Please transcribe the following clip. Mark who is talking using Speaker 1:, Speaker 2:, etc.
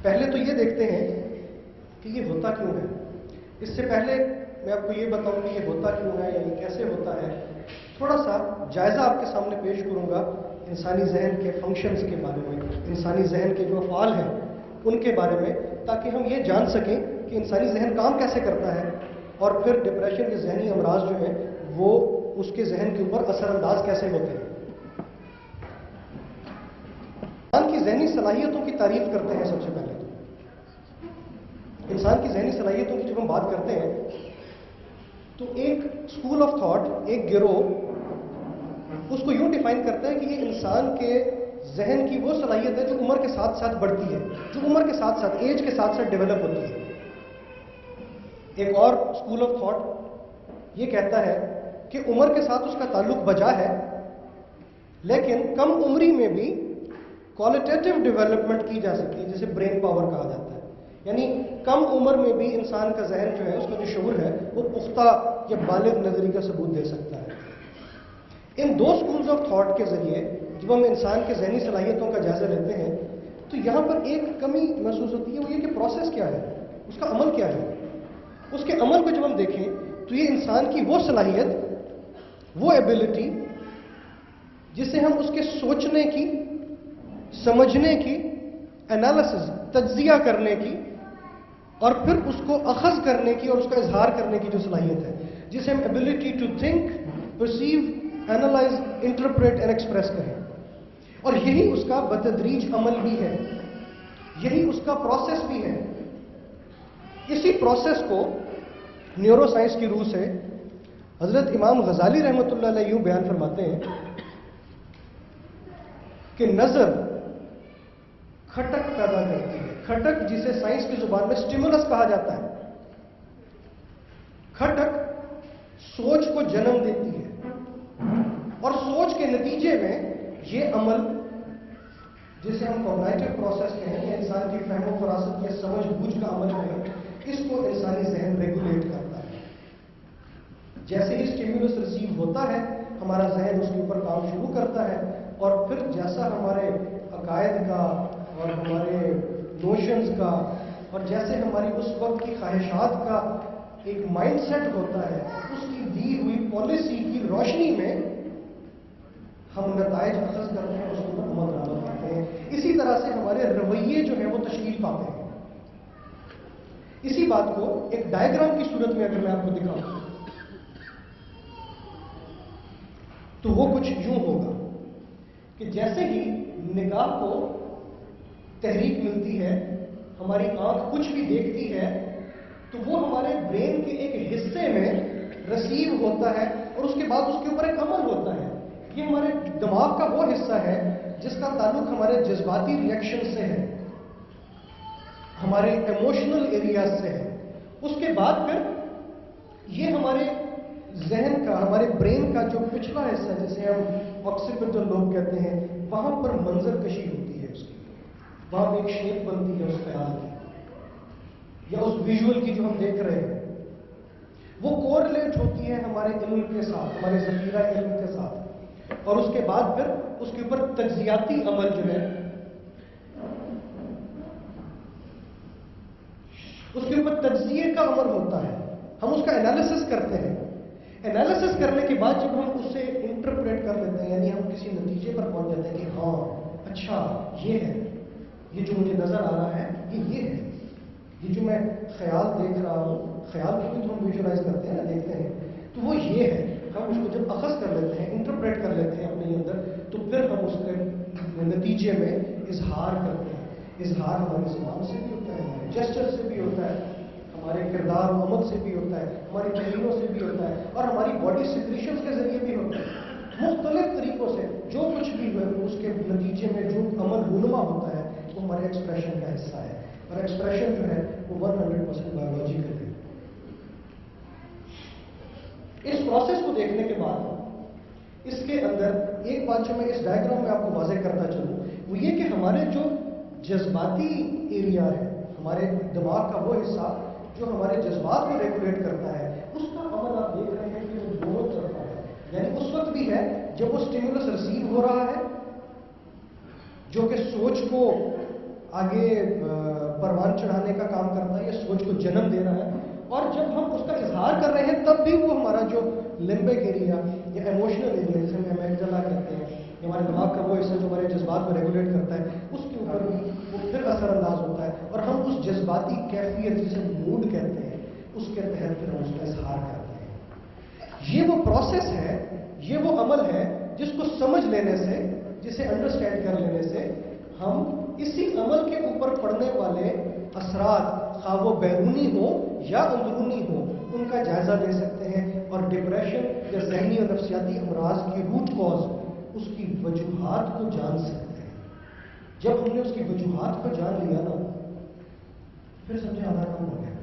Speaker 1: پہلے تو یہ دیکھتے ہیں کہ یہ ہوتا کیوں ہے. اس سے پہلے میں آپ کو یہ بتاؤں کہ یہ ہوتا کیوں ہے، یعنی کیسے ہوتا ہے. تھوڑا سا جائزہ آپ کے سامنے پیش کروں گا انسانی ذہن کے فنکشنز کے بارے میں، انسانی ذہن کے جو افعال ہیں ان کے بارے میں، تاکہ ہم یہ جان سکیں کہ انسانی ذہن کام کیسے کرتا ہے اور پھر ڈپریشن کے ذہنی امراض جو ہیں وہ اس کے ذہن کے اوپر اثر انداز کیسے ہوتے ہیں. انسان کی ذہنی صلاحیتوں کی تعریف کرتے ہیں. سب سے پہلے تو انسان کی ذہنی صلاحیتوں کی جب ہم بات کرتے ہیں تو ایک اسکول آف تھاٹ، ایک گروہ اس کو یوں ڈیفائن کرتا ہے کہ یہ انسان کے ذہن کی وہ صلاحیت ہے جو عمر کے ساتھ ساتھ بڑھتی ہے، جو عمر کے ساتھ ساتھ، ایج کے ساتھ ساتھ ڈیولپ ہوتی ہے. ایک اور اسکول آف تھاٹ یہ کہتا ہے کہ عمر کے ساتھ اس کا تعلق بجا ہے، لیکن کم عمری میں بھی کوالٹیٹیو ڈیولپمنٹ کی جا سکتی ہے، جسے برین پاور کہا جاتا ہے. یعنی کم عمر میں بھی انسان کا ذہن جو ہے، اس کا جو شعور ہے، وہ پختہ یا بالغ نظری کا ثبوت دے سکتا ہے. ان دو اسکولز آف تھاٹ کے ذریعے جب ہم انسان کے ذہنی صلاحیتوں کا جائزہ لیتے ہیں تو یہاں پر ایک کمی محسوس ہوتی ہے، وہ یہ کہ پروسیس کیا ہے، اس کا عمل کیا ہے. اس کے عمل کو جب ہم دیکھیں تو یہ انسان کی وہ صلاحیت، وہ ایبلٹی جسے ہم اس کے سوچنے کی، سمجھنے کی، انالیسز، تجزیہ کرنے کی اور پھر اس کو اخذ کرنے کی اور اس کا اظہار کرنے کی جو صلاحیت ہے، جسے ہم ability to think, perceive, analyse, interpret and express کریں. اور یہی اس کا بتدریج عمل بھی ہے، یہی اس کا پروسیس بھی ہے. اسی پروسیس کو نیورو سائنس کی روح سے حضرت امام غزالی رحمۃ اللہ علیہ یوں بیان فرماتے ہیں کہ نظر کھٹک پیدا کرتی ہے. کھٹک جسے سائنس کی زبان میں سٹیمولس کہا جاتا ہے. کھٹک سوچ کو جنم دیتی ہے اور سوچ کے نتیجے میں یہ عمل جسے ہم کوگنیٹو پروسیس کہیں یا انسان کی فہم و فراست یا سمجھ بوجھ کا عمل ہے، اس کو انسانی ذہن ریگولیٹ کرتا ہے. جیسے ہی سٹیمولس ریسیو ہوتا ہے ہمارا ذہن اس کے اوپر کام شروع کرتا ہے اور پھر جیسا ہمارے عقائد کا اور ہمارے نوشنز کا اور جیسے ہماری اس وقت کی خواہشات کا ایک مائنڈ سیٹ ہوتا ہے، اس کی دی ہوئی پالیسی کی روشنی میں ہم نتائج اخذ کرتے ہیں، اس کے اوپر عمل درآمد کرتے ہیں. اسی طرح سے ہمارے رویے جو ہیں وہ تشکیل پاتے ہیں. اسی بات کو ایک ڈائیگرام کی صورت میں اگر میں آپ کو دکھاؤں تو وہ کچھ یوں ہوگا کہ جیسے ہی نگاہ کو تحریک ملتی ہے، ہماری آنکھ کچھ بھی دیکھتی ہے تو وہ ہمارے برین کے ایک حصے میں ریسیو ہوتا ہے اور اس کے بعد اس کے اوپر ایک عمل ہوتا ہے. یہ ہمارے دماغ کا وہ حصہ ہے جس کا تعلق ہمارے جذباتی ریئیکشن سے ہے، ہمارے ایموشنل ایریاز سے ہے. اس کے بعد پھر یہ ہمارے ذہن کا، ہمارے برین کا جو پچھلا حصہ جسے ہم آکسیپیٹل لوب کہتے ہیں، وہاں پر منظر کشی ہوتی ہے. اس کی وہاں ایک شیپ بنتی ہے اس خیال کی یا اس ویژول کی جو ہم دیکھ رہے ہیں، وہ کورلیٹ ہوتی ہے ہمارے علم کے ساتھ، ہمارے ذخیرہ علم کے ساتھ. اور اس کے بعد پھر اس کے اوپر تجزیاتی عمل جو ہے، اس کے اوپر تجزیے کا عمل ہوتا ہے. ہم اس کا انالیسس کرتے ہیں. انالیسس کرنے کے بعد جب ہم اسے انٹرپریٹ کر لیتے ہیں، یعنی ہم کسی نتیجے پر پہنچ جاتے ہیں کہ ہاں اچھا یہ ہے، یہ جو مجھے نظر آ رہا ہے یہ ہے، یہ جو میں خیال دیکھ رہا ہوں، خیال کو بھی تو ہم ویژولائز کرتے ہیں نا، دیکھتے ہیں، تو وہ یہ ہے. ہم اس کو جب اخذ کر لیتے ہیں، انٹرپریٹ کر لیتے ہیں اپنے اندر، تو پھر ہم اس کے نتیجے میں اظہار کرتے ہیں. اظہار ہماری زبان سے بھی ہوتا ہے، ہمارے جسچر سے بھی ہوتا ہے، ہمارے کردار و عمل سے بھی ہوتا ہے، ہماری تحریروں سے بھی ہوتا ہے اور ہماری باڈی سیکریشنز کے ذریعے بھی ہوتا ہے. مختلف طریقوں سے جو کچھ بھی ہے اس کے نتیجے میں جو عمل رونما ہوتا ہے وہ ہمارے ایکسپریشن کا حصہ ہے. اور ایکسپریشن جو ہے وہ 100% بایولوجیکل ہے. اس پروسیس کو دیکھنے کے بعد اس کے اندر ایک بات جو میں اس ڈائیگرام میں آپ کو واضح کرتا چلوں وہ یہ کہ ہمارے جو جذباتی ایریا ہے، ہمارے دماغ کا وہ حصہ جو ہمارے جذبات کو ریگولیٹ کرتا ہے، اس کا عمل آپ دیکھ رہے ہیں کہ وہ دونوں طرفہ ہے. یعنی اس وقت بھی ہے جب وہ سٹیمولس ریسیو ہو رہا ہے جو کہ سوچ کو آگے پروان چڑھانے کا کام کرتا ہے، یہ سوچ کو جنم دے رہا ہے. اور جب ہم اس کا اظہار کر رہے ہیں تب بھی وہ ہمارا جو لمبک ایریا یا ایموشنل ایریا جسے ہم ایگزلا کہتے ہیں، ہمارے دماغ کا وہ حصہ جو ہمارے جذبات کو ریگولیٹ کرتا ہے، اس کے اوپر وہ پھر اثر انداز ہوتا ہے اور ہم اس جذباتی کیفیت جسے موڈ کہتے ہیں اس کے تحت پھر ہم اس کا اظہار کرتے ہیں. یہ وہ پروسیس ہے، یہ وہ عمل ہے جس کو سمجھ لینے سے، جسے انڈرسٹینڈ کر لینے سے ہم اسی عمل کے اوپر پڑنے والے اثرات، خواہ وہ بیرونی ہو یا اندرونی ہو، ان کا جائزہ لے سکتے ہیں اور ڈپریشن یا ذہنی اور نفسیاتی امراض کی روٹ کاز، اس کی وجوہات کو جان سکتے ہیں. جب ہم نے اس کی وجوہات کو جان لیا نا، پھر سمجھے آدھا کام ہو گیا.